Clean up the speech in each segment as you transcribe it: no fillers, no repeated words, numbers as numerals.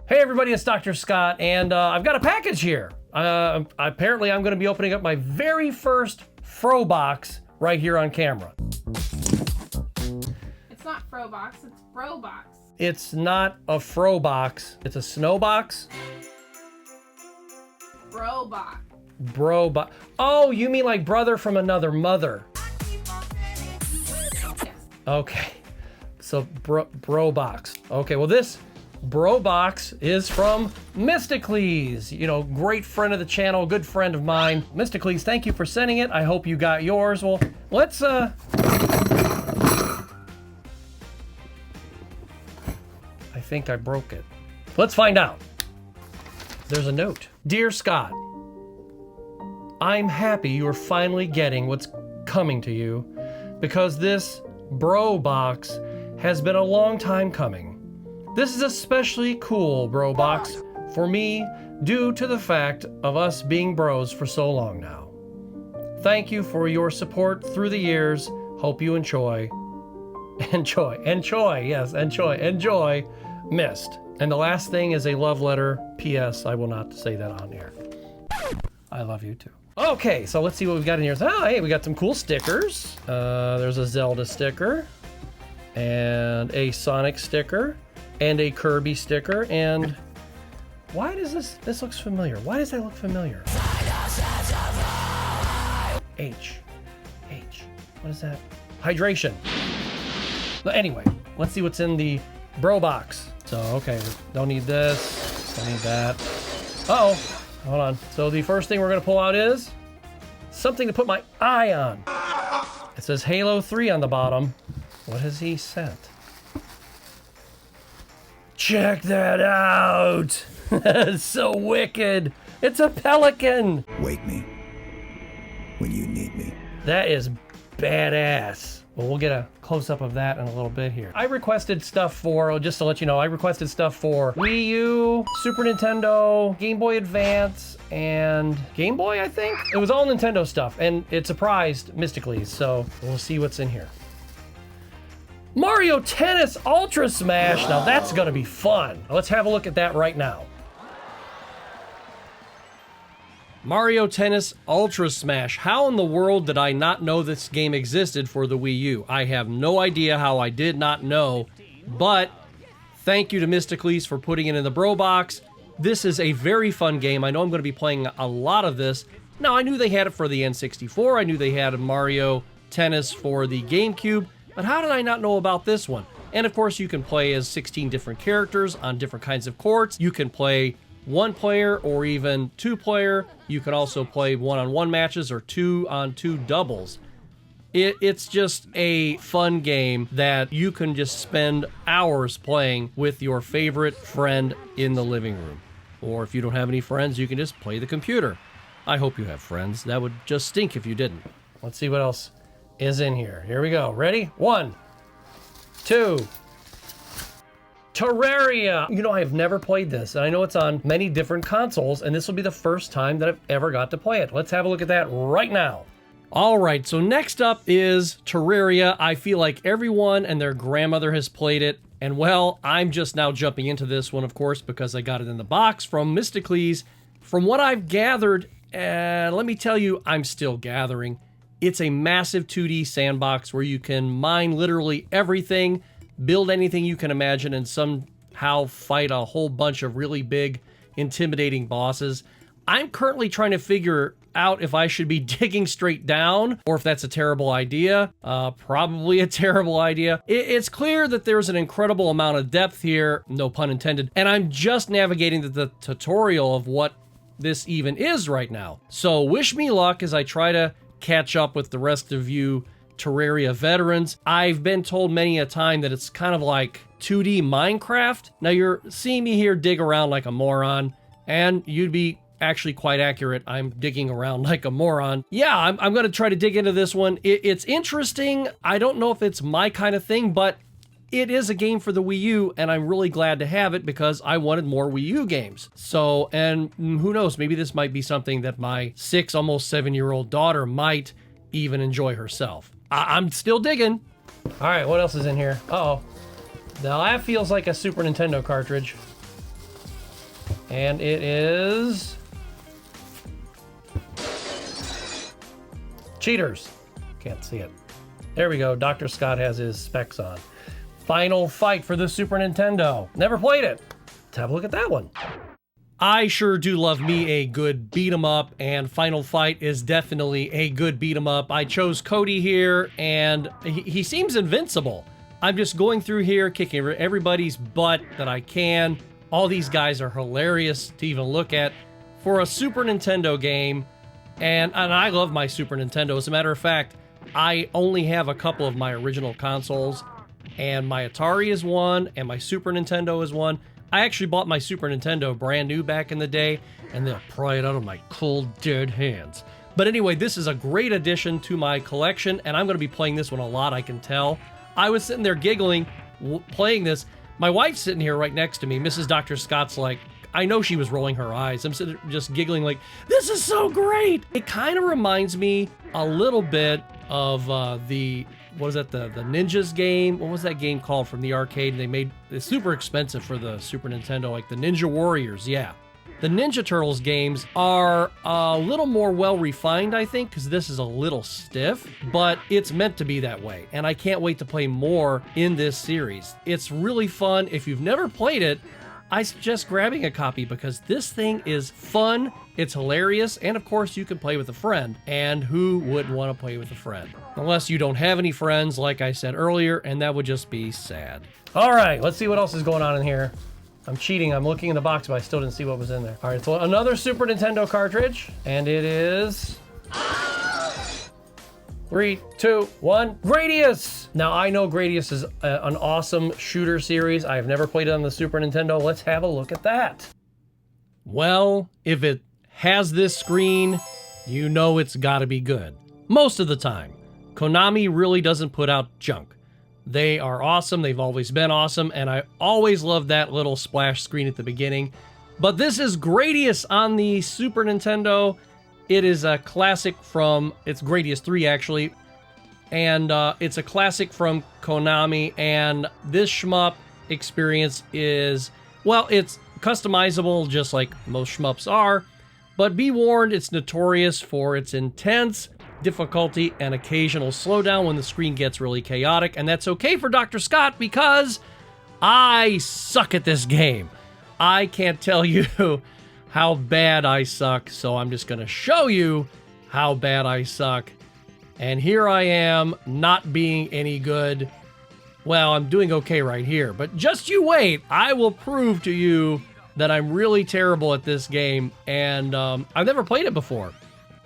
Hey everybody, it's Dr. Scott, and I've got a package here. Apparently I'm going to be opening up my very first Fro box right here on camera. It's not Fro box, it's Bro box. It's not a Fro box, it's a snow box. Bro box. Bro box. Oh, you mean like brother from another mother. Yes. Okay, so bro box. Okay, well this Bro box is from Mystacles, you know, great friend of the channel, good friend of mine. Mystacles, thank you for sending it. I hope you got yours. Well, let's I think I broke it. Let's find out. There's a note. Dear Scott, I'm happy you're finally getting what's coming to you because this Bro box has been a long time coming. This is especially cool, Bro box, for me due to the fact of us being bros for so long now. Thank you for your support through the years. Hope you enjoy, Myst. And the last thing is a love letter. P.S. I will not say that on air. I love you too. Okay, so let's see what we've got in here. Oh, hey, we got some cool stickers. There's a Zelda sticker and a Sonic sticker. And a Kirby sticker, and why does this looks familiar? Why does that look familiar? H, what is that? Hydration. But anyway, let's see what's in the Bro box. So, okay, don't need this, don't need that. Uh-oh, hold on. So the first thing we're gonna pull out is something to put my eye on. It says Halo 3 on the bottom. What has he sent? Check that out! It's so wicked! It's a pelican! Wake me when you need me. That is badass. Well, we'll get a close-up of that in a little bit here. I requested stuff for, just to let you know, I requested stuff for Wii U, Super Nintendo, Game Boy Advance, and Game Boy, I think? It was all Nintendo stuff, and it surprised Mystacles, so we'll see what's in here. Mario Tennis Ultra Smash. Now that's gonna be fun. Let's have a look at that right now. Mario Tennis Ultra Smash. How in the world did I not know this game existed for the Wii U? I have no idea how I did not know, but thank you to Mystacles for putting it in the Bro box. This is a very fun game. I know I'm gonna be playing a lot of this. Now, I knew they had it for the N64. I knew they had Mario Tennis for the GameCube. But how did I not know about this one? And of course, you can play as 16 different characters on different kinds of courts. You can play one player or even two player. You can also play one-on-one matches or two-on-two doubles. It's just a fun game that you can just spend hours playing with your favorite friend in the living room. Or if you don't have any friends, you can just play the computer. I hope you have friends. That would just stink if you didn't. Let's see what else is in here. Here we go. Ready? 1, 2. Terraria. You know, I have never played this, and I know it's on many different consoles, and this will be the first time that I've ever got to play it. Let's have a look at that right now. All right, so next up is Terraria. I feel like everyone and their grandmother has played it, and well, I'm just now jumping into this one, of course, because I got it in the box from Mystacles. From what I've gathered, let me tell you, I'm still gathering. It's a massive 2D sandbox where you can mine literally everything, build anything you can imagine, and somehow fight a whole bunch of really big, intimidating bosses. I'm currently trying to figure out if I should be digging straight down or if that's a terrible idea. Probably a terrible idea. It's clear that there's an incredible amount of depth here, no pun intended, and I'm just navigating the tutorial of what this even is right now. So wish me luck as I try to catch up with the rest of you Terraria veterans. I've been told many a time that it's kind of like 2D Minecraft. Now you're seeing me here dig around like a moron, and you'd be actually quite accurate. I'm digging around like a moron. Yeah, I'm going to try to dig into this one. It's interesting. I don't know if it's my kind of thing, but it is a game for the Wii U, and I'm really glad to have it because I wanted more Wii U games. So, and who knows, maybe this might be something that my 6, almost 7-year-old daughter might even enjoy herself. I'm still digging. All right, what else is in here? Uh-oh. Now that feels like a Super Nintendo cartridge. And it is... Cheaters. Can't see it. There we go. Dr. Scott has his specs on. Final Fight for the Super Nintendo. Never played it. Let's have a look at that one. I sure do love me a good beat 'em up, and Final Fight is definitely a good beat 'em up. I chose Cody here, and he seems invincible. I'm just going through here, kicking everybody's butt that I can. All these guys are hilarious to even look at for a Super Nintendo game, and I love my Super Nintendo. As a matter of fact, I only have a couple of my original consoles, and my Atari is one, and my Super Nintendo is one. I actually bought my Super Nintendo brand new back in the day, and they'll pry it out of my cold, dead hands. But anyway, this is a great addition to my collection, and I'm going to be playing this one a lot, I can tell. I was sitting there giggling, playing this. My wife's sitting here right next to me. Mrs. Dr. Scott's like, I know she was rolling her eyes. I'm sitting there just giggling like, this is so great! It kind of reminds me a little bit of the Ninjas game? What was that game called from the arcade? They made it's super expensive for the Super Nintendo, like the Ninja Warriors, yeah. The Ninja Turtles games are a little more well refined, I think, because this is a little stiff, but it's meant to be that way. And I can't wait to play more in this series. It's really fun. If you've never played it, I suggest grabbing a copy because this thing is fun, it's hilarious, and of course you can play with a friend. And who wouldn't want to play with a friend? Unless you don't have any friends, like I said earlier, and that would just be sad. All right, let's see what else is going on in here. I'm cheating, I'm looking in the box, but I still didn't see what was in there. All right, so another Super Nintendo cartridge, and it is... 3, 2, 1, Gradius! Now, I know Gradius is an awesome shooter series. I have never played it on the Super Nintendo. Let's have a look at that. Well, if it has this screen, you know it's gotta be good. Most of the time. Konami really doesn't put out junk. They are awesome, they've always been awesome, and I always love that little splash screen at the beginning. But this is Gradius on the Super Nintendo. It is a classic from, it's Gradius 3 actually, and it's a classic from Konami, and this shmup experience is, well, it's customizable just like most shmups are, but be warned, it's notorious for its intense difficulty and occasional slowdown when the screen gets really chaotic, and that's okay for Dr. Scott because I suck at this game. I can't tell you how bad I suck, so I'm just gonna show you how bad I suck. And here I am, not being any good. Well, I'm doing okay right here, but just you wait. I will prove to you that I'm really terrible at this game, and I've never played it before.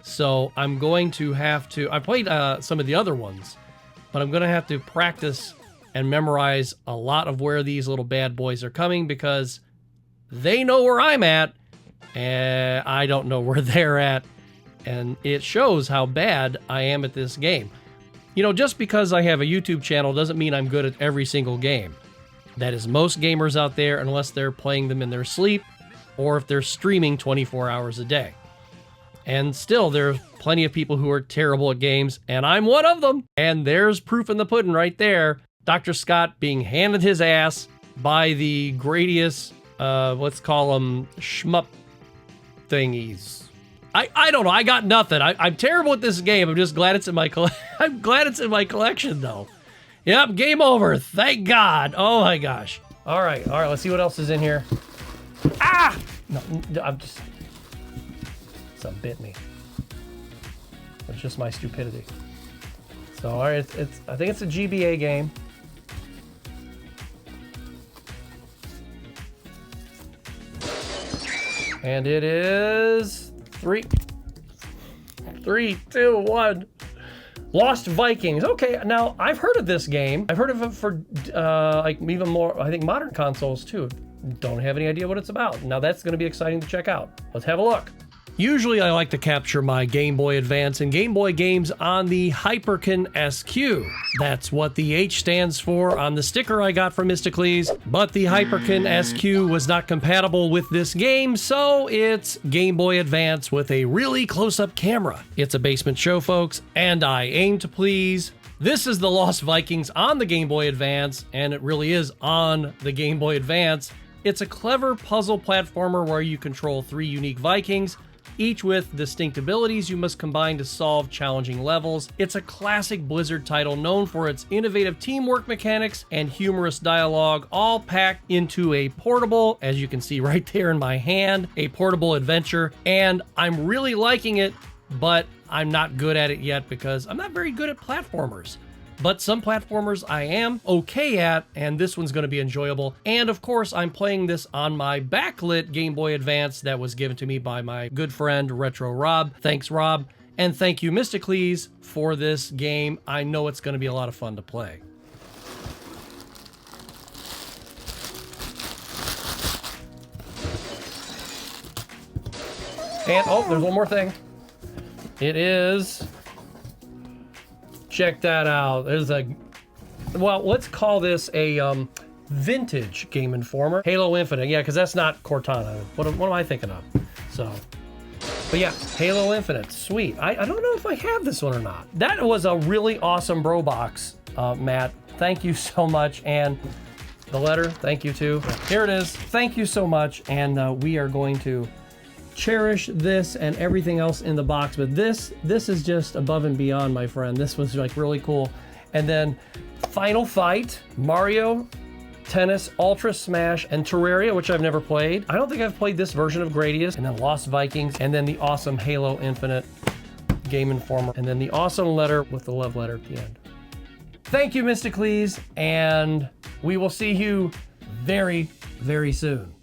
So I'm going to have to... I played some of the other ones, but I'm going to have to practice and memorize a lot of where these little bad boys are coming because they know where I'm at, and I don't know where they're at. And it shows how bad I am at this game. You know, just because I have a YouTube channel doesn't mean I'm good at every single game. That is most gamers out there, unless they're playing them in their sleep or if they're streaming 24 hours a day. And still, there's plenty of people who are terrible at games, and I'm one of them. And there's proof in the pudding right there. Dr. Scott being handed his ass by the Gradius, let's call them shmup thingies. I don't know. I got nothing. I'm terrible at this game. I'm just glad it's in my I'm glad it's in my collection, though. Yep, game over. Thank God. Oh my gosh. All right. Let's see what else is in here. Ah! No, I'm just... Some bit me. It's just my stupidity. So, all right, I think it's a GBA game. And it is 3, 2, 1. Lost Vikings. Okay, now I've heard of this game. I've heard of it for like even more, I think modern consoles too. Don't have any idea what it's about. Now that's going to be exciting to check out. Let's have a look. Usually I like to capture my Game Boy Advance and Game Boy games on the Hyperkin SQ. That's what the H stands for on the sticker I got from Mystacles, but the Hyperkin SQ was not compatible with this game, so it's Game Boy Advance with a really close-up camera. It's a basement show, folks, and I aim to please. This is the Lost Vikings on the Game Boy Advance, and it really is on the Game Boy Advance. It's a clever puzzle platformer where you control 3 unique Vikings, each with distinct abilities you must combine to solve challenging levels. It's a classic Blizzard title known for its innovative teamwork mechanics and humorous dialogue, all packed into a portable, as you can see right there in my hand, a portable adventure. And I'm really liking it, but I'm not good at it yet because I'm not very good at platformers. But some platformers I am okay at, and this one's going to be enjoyable. And of course, I'm playing this on my backlit Game Boy Advance that was given to me by my good friend Retro Rob. Thanks, Rob. And thank you, Mystacles, for this game. I know it's going to be a lot of fun to play. And, oh, there's one more thing. It is... Check that out. There's a, well, let's call this a vintage Game Informer. Halo Infinite, yeah, because that's not Cortana. What am I thinking of? So, but yeah, Halo Infinite, sweet. I don't know if I have this one or not. That was a really awesome bro box, Matt. Thank you so much. And the letter, thank you too. Here it is. Thank you so much. And we are going to cherish this and everything else in the box, but this is just above and beyond, my friend. This was like really cool. And then Final Fight, Mario Tennis, Ultra Smash, and Terraria, which I've never played. I don't think I've played this version of Gradius. And then Lost Vikings, and then the awesome Halo Infinite Game Informer, and then the awesome letter with the love letter at the end. Thank you, Mystacles, and we will see you very, very soon.